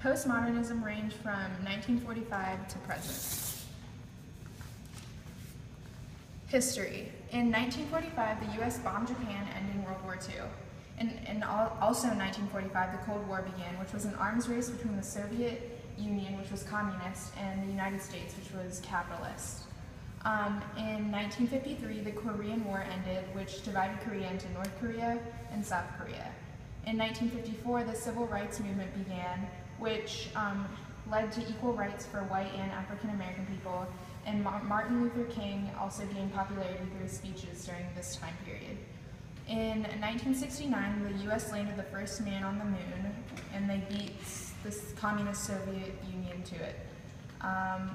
Postmodernism ranged from 1945 to present. History. In 1945, the U.S. bombed Japan, ending World War II. Also in 1945, the Cold War began, which was an arms race between the Soviet Union, which was communist, and the United States, which was capitalist. In 1953, the Korean War ended, which divided Korea into North Korea and South Korea. In 1954, the Civil Rights Movement began, which led to equal rights for white and African American people, and Martin Luther King also gained popularity through his speeches during this time period. In 1969, the U.S. landed the first man on the moon, and they beat the communist Soviet Union to it.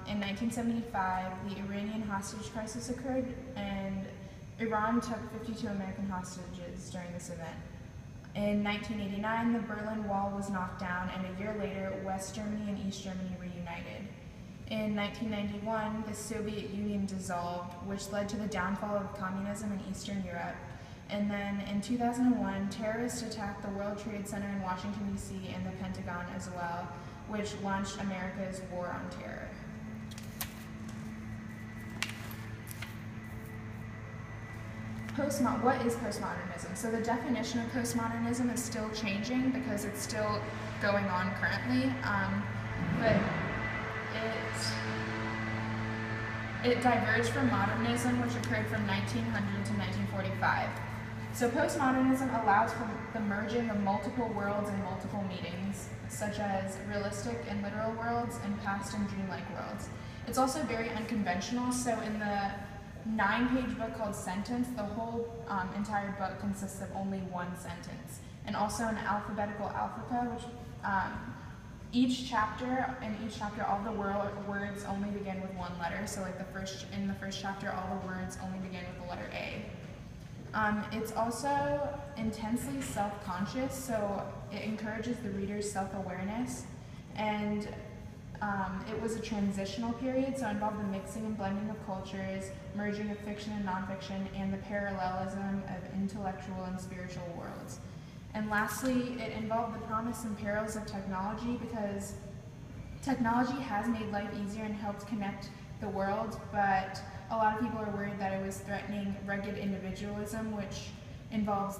In 1975, the Iranian hostage crisis occurred, and Iran took 52 American hostages during this event. In 1989, the Berlin Wall was knocked down, and a year later, West Germany and East Germany reunited. In 1991, the Soviet Union dissolved, which led to the downfall of communism in Eastern Europe. And then in 2001, terrorists attacked the World Trade Center in Washington, D.C. and the Pentagon as well, which launched America's war on terror. What is postmodernism? So the definition of postmodernism is still changing because it's still going on currently, but it diverged from modernism, which occurred from 1900 to 1945. So postmodernism allows for the merging of multiple worlds and multiple meanings, such as realistic and literal worlds and past and dreamlike worlds. It's also very unconventional, so in the 9-page book called Sentence, the whole entire book consists of only one sentence. And also an alphabetical alphabet, which in each chapter, all the words only begin with one letter. So like in the first chapter, all the words only begin with the letter A. It's also intensely self-conscious, so it encourages the reader's self-awareness, and it was a transitional period, so it involved the mixing and blending of cultures, merging of fiction and nonfiction, and the parallelism of intellectual and spiritual worlds. And lastly, it involved the promise and perils of technology, because technology has made life easier and helped connect the world, but a lot of people are worried that it was threatening rugged individualism, which involves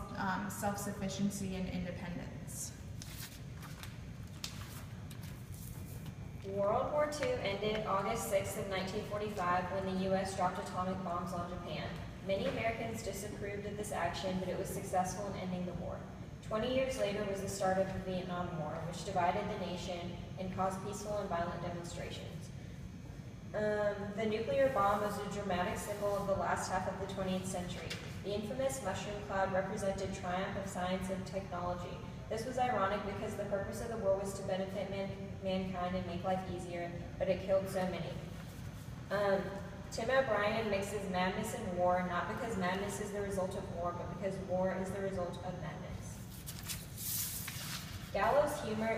self-sufficiency and independence. World War II ended August 6th of 1945 when the U.S. dropped atomic bombs on Japan. Many Americans disapproved of this action, but it was successful in ending the war. 20 years later was the start of the Vietnam War, which divided the nation and caused peaceful and violent demonstrations. The nuclear bomb was a dramatic symbol of the last half of the 20th century. The infamous mushroom cloud represented triumph of science and technology. This was ironic because the purpose of the war was to benefit mankind and make life easier, but it killed so many. Tim O'Brien mixes madness and war, not because madness is the result of war, but because war is the result of madness. Gallows humor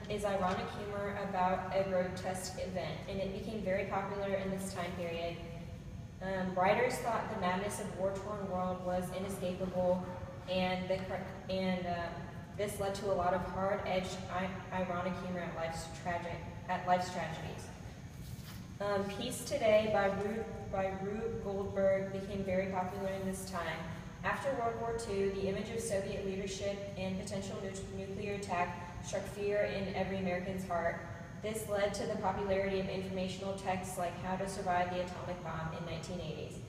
is ironic humor about a grotesque event, and it became very popular in this time period. Writers thought the madness of war-torn world was inescapable, and this led to a lot of hard-edged, ironic humor at life's tragedies. Peace Today by Rube Goldberg became very popular in this time. After World War II, the image of Soviet leadership and potential nuclear attack struck fear in every American's heart. This led to the popularity of informational texts like How to Survive the Atomic Bomb in 1980.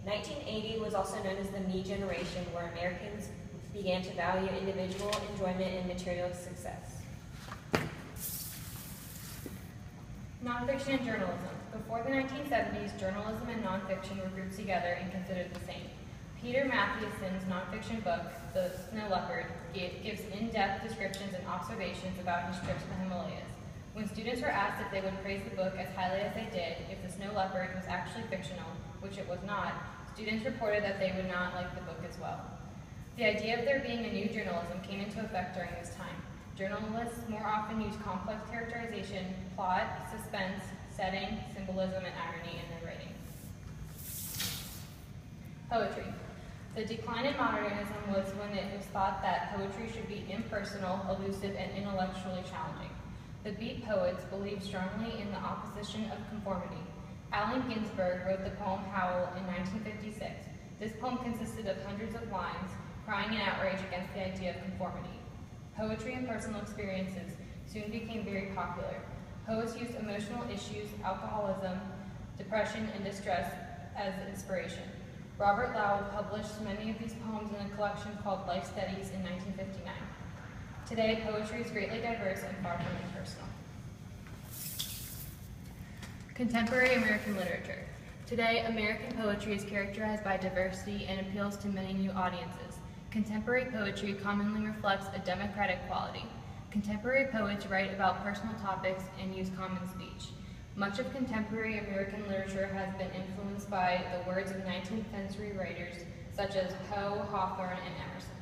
1980 was also known as the Me Generation, where Americans began to value individual enjoyment and material success. Nonfiction and journalism. Before the 1970s, journalism and nonfiction were grouped together and considered the same. Peter Matthiesen's nonfiction book, The Snow Leopard, gives in-depth descriptions and observations about his trip to the Himalayas. When students were asked if they would praise the book as highly as they did, if The Snow Leopard was actually fictional, which it was not, students reported that they would not like the book as well. The idea of there being a new journalism came into effect during this time. Journalists more often use complex characterization, plot, suspense, setting, symbolism, and irony in their writing. Poetry. The decline in modernism was when it was thought that poetry should be impersonal, elusive, and intellectually challenging. The Beat poets believed strongly in the opposition of conformity. Allen Ginsberg wrote the poem Howl in 1956. This poem consisted of hundreds of lines crying in outrage against the idea of conformity. Poetry and personal experiences soon became very popular. Poets used emotional issues, alcoholism, depression, and distress as inspiration. Robert Lowell published many of these poems in a collection called Life Studies in 1959. Today, poetry is greatly diverse and far from impersonal. Contemporary American literature. Today, American poetry is characterized by diversity and appeals to many new audiences. Contemporary poetry commonly reflects a democratic quality. Contemporary poets write about personal topics and use common speech. Much of contemporary American literature has been influenced by the words of 19th century writers such as Poe, Hawthorne, and Emerson.